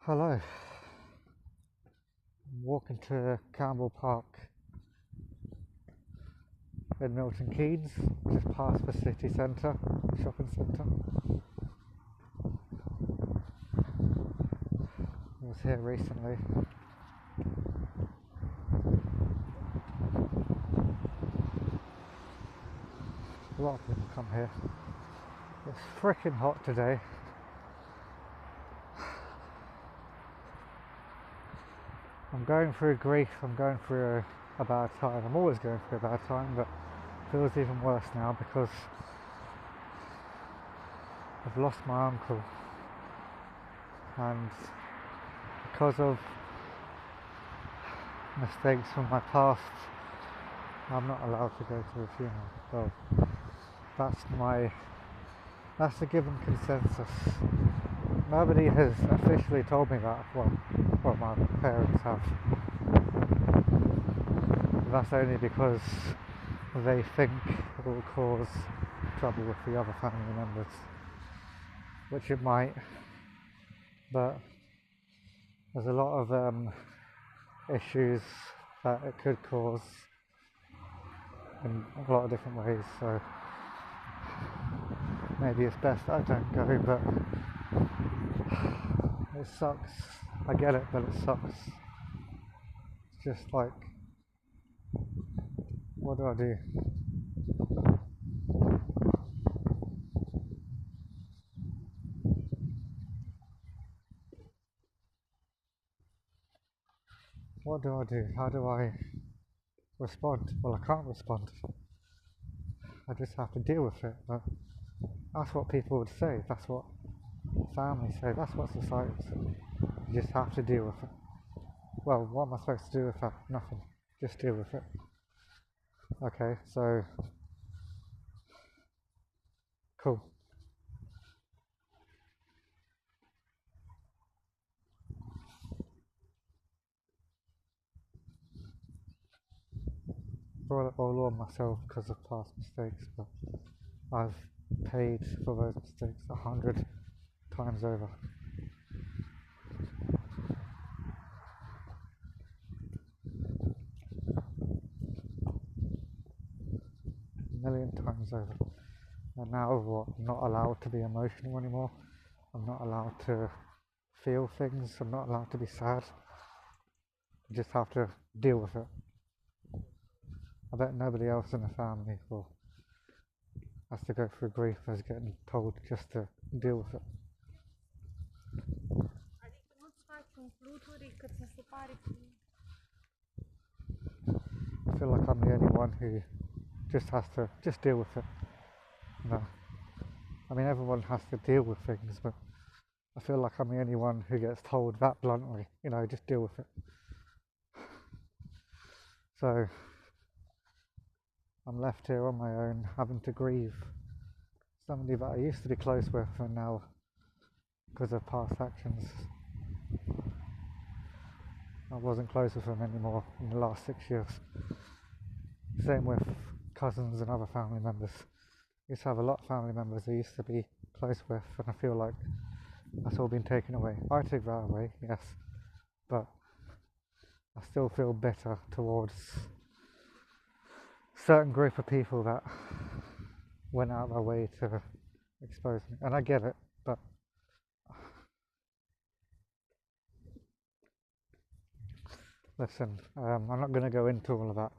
Hello, I'm walking to Campbell Park in Milton Keynes, just past the city centre, shopping centre. I was here recently. A lot of people come here. It's freaking hot today. I'm going through grief, I'm going through a bad time. I'm always going through a bad time, but it feels even worse now because I've lost my uncle, and because of mistakes from my past, I'm not allowed to go to the funeral. Well, that's the given consensus. Nobody has officially told me that. Well, my parents have. That's only because they think it will cause trouble with the other family members, which it might, but there's a lot of issues that it could cause in a lot of different ways, so maybe it's best that I don't go, but it sucks. I get it, but it sucks. It's just like, what do I do? What do I do? How do I respond? Well, I can't respond. I just have to deal with it. But that's what people would say. That's what families say. That's what society says. You just have to deal with it. Well, what am I supposed to do with that? Nothing. Just deal with it. Okay, so cool. Brought it all on myself because of past mistakes, but I've paid for those mistakes 100 times over. A million times over. And now what? I'm not allowed to be emotional anymore. I'm not allowed to feel things. I'm not allowed to be sad. I just have to deal with it. I bet nobody else in the family has to go through grief as getting told just to deal with it. I feel like I'm the only one who just has to just deal with it. No. I mean, everyone has to deal with things, but I feel like I'm the only one who gets told that bluntly, just deal with it. So I'm left here on my own, having to grieve somebody that I used to be close with, and now, because of past actions, I wasn't close with him anymore in the last 6 years. Same with cousins and other family members. I used to have a lot of family members I used to be close with, and I feel like that's all been taken away. I took that away, yes, but I still feel bitter towards a certain group of people that went out of their way to expose me, and I get it, but listen, I'm not going to go into all of that.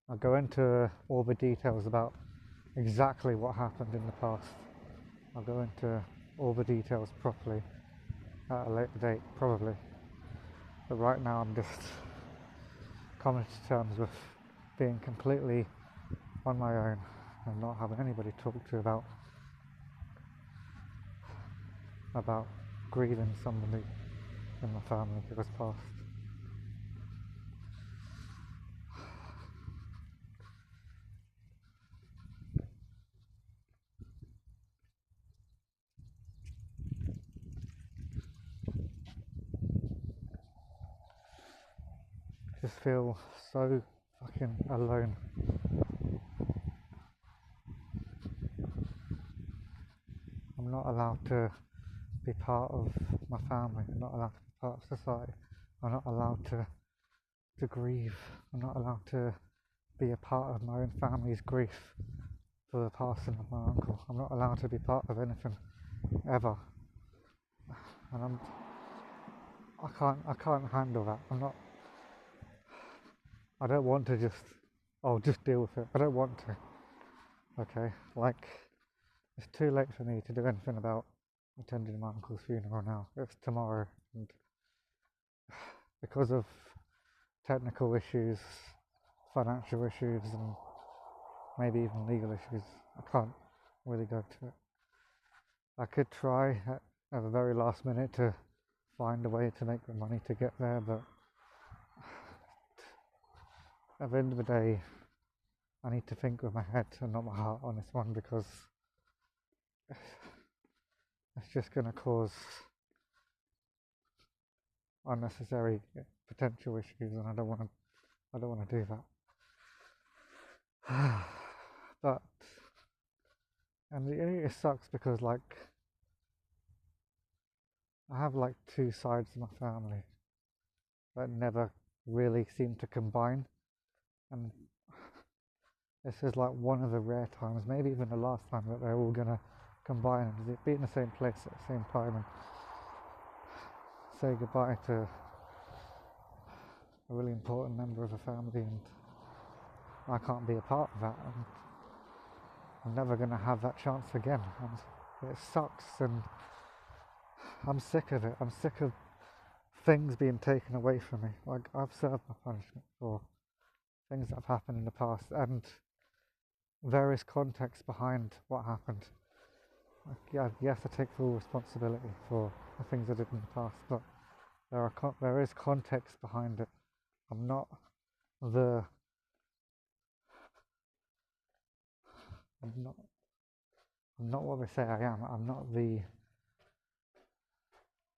I'll go into all the details about exactly what happened in the past. I'll go into all the details properly at a later date, probably. But right now I'm just coming to terms with being completely on my own and not having anybody to talk to about grieving somebody in my family who was passed. I just feel so fucking alone. I'm not allowed to be part of my family. I'm not allowed to be part of society. I'm not allowed to grieve. I'm not allowed to be a part of my own family's grief for the passing of my uncle. I'm not allowed to be part of anything ever, and I can't handle that. I don't want to just deal with it. I don't want to. Okay, like, it's too late for me to do anything about attending my uncle's funeral now. It's tomorrow, and because of technical issues, financial issues, and maybe even legal issues, I can't really go to it. I could try at the very last minute to find a way to make the money to get there, but at the end of the day, I need to think with my head and not my heart on this one, because it's just going to cause unnecessary potential issues, and I don't want to do that. But it sucks because, like, I have like two sides of my family that never really seem to combine, and this is like one of the rare times, maybe even the last time, that they're all gonna combine and be in the same place at the same time and say goodbye to a really important member of the family, and I can't be a part of that, and I'm never gonna have that chance again, and it sucks, and I'm sick of it. I'm sick of things being taken away from me. Like, I've served my punishment for things that have happened in the past, and various contexts behind what happened. Like, yeah, yes, I take full responsibility for the things I did in the past, but there is context behind it. I'm not what they say I am. I'm not the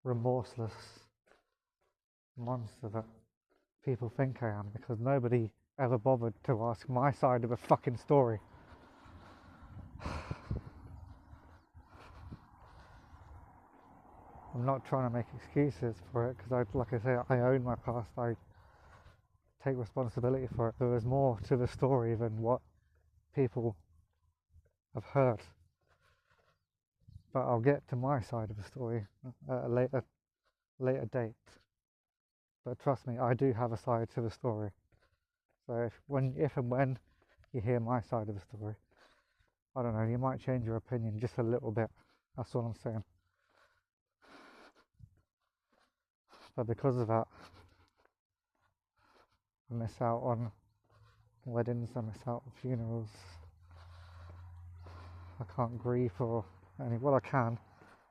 remorseless monster that people think I am, because nobody ever bothered to ask my side of the fucking story. I'm not trying to make excuses for it, because like I say, I own my past. I take responsibility for it. There is more to the story than what people have heard. But I'll get to my side of the story at a later date. But trust me, I do have a side to the story. So if and when you hear my side of the story, I don't know, you might change your opinion just a little bit. That's all I'm saying. But because of that, I miss out on weddings, I miss out on funerals. I can't grieve for well, I can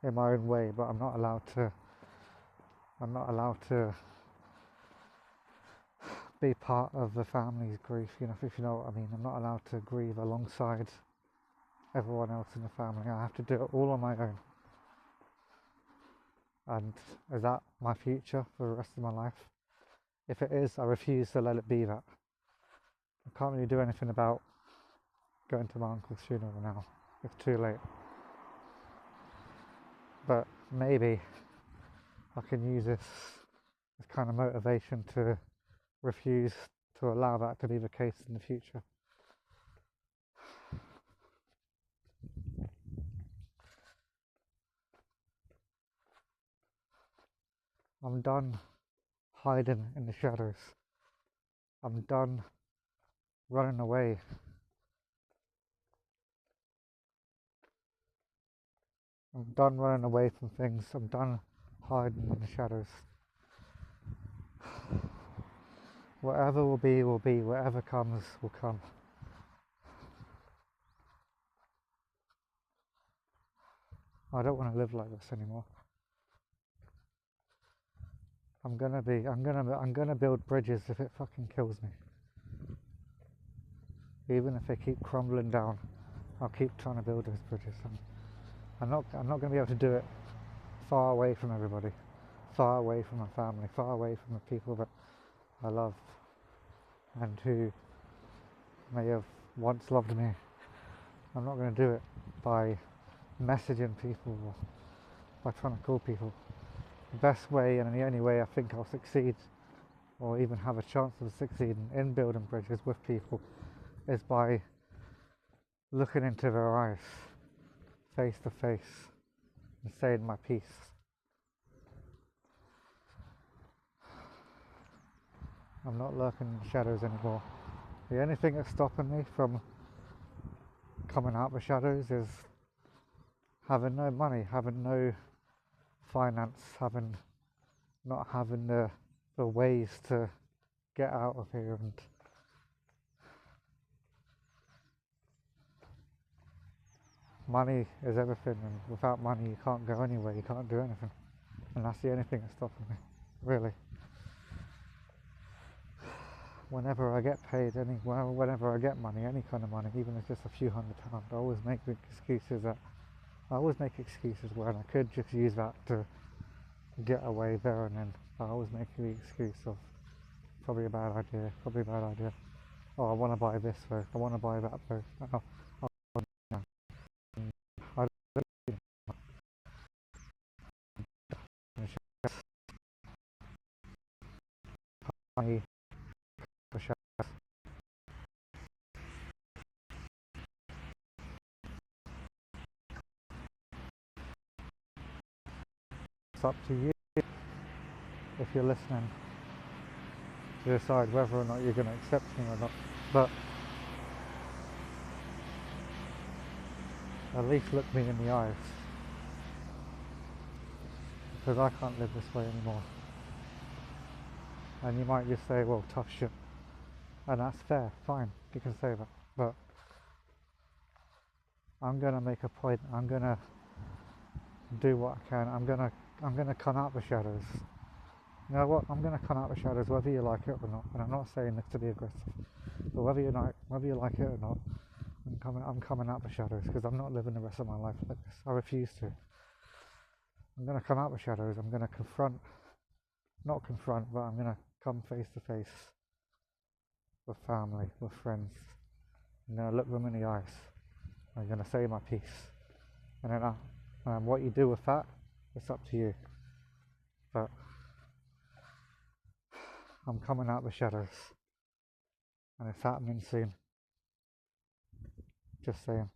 in my own way, but I'm not allowed to be part of the family's grief, if you know what I mean. I'm not allowed to grieve alongside everyone else in the family. I have to do it all on my own. And is that my future for the rest of my life? If it is, I refuse to let it be that. I can't really do anything about going to my uncle's funeral now. It's too late. But maybe I can use this as kind of motivation to refuse to allow that to be the case in the future. I'm done hiding in the shadows. I'm done running away. I'm done running away from things. I'm done hiding in the shadows. Whatever will be, will be. Whatever comes, will come. I don't want to live like this anymore. I'm gonna build bridges if it fucking kills me. Even if they keep crumbling down, I'll keep trying to build those bridges. I'm not gonna be able to do it far away from everybody, far away from my family, far away from the people that I love and who may have once loved me. I'm not going to do it by messaging people or by trying to call people. The best way and the only way I think I'll succeed, or even have a chance of succeeding in building bridges with people, is by looking into their eyes, face to face, and saying my piece. I'm not lurking in the shadows anymore. The only thing that's stopping me from coming out of the shadows is having no money, having no finance, not having the ways to get out of here. And money is everything, and without money you can't go anywhere, you can't do anything, and that's the only thing that's stopping me, really. Whenever I get paid, whenever I get money, any kind of money, even if it's just a few £100, I always make excuses when I could just use that to get away there and then. I always make the excuse of probably a bad idea. Oh, I want to buy this though, I want to buy that though. I don't money. It's up to you, if you're listening, to decide whether or not you're going to accept me or not. But at least look me in the eyes, because I can't live this way anymore. And you might just say, well, tough shit, and that's fair, fine, you can say that, but I'm going to make a point. I'm going to do what I can. I'm going to come out the shadows. You know what? I'm going to come out the shadows whether you like it or not. And I'm not saying this to be aggressive, but whether you like it or not, I'm coming out the shadows, because I'm not living the rest of my life like this. I refuse to. I'm going to come out the shadows. I'm going to but I'm going to come face to face with family, with friends. I'm going to look them in the eyes. I'm going to say my piece. And then what you do with that, it's up to you. But I'm coming out the shadows, and it's happening soon. Just saying.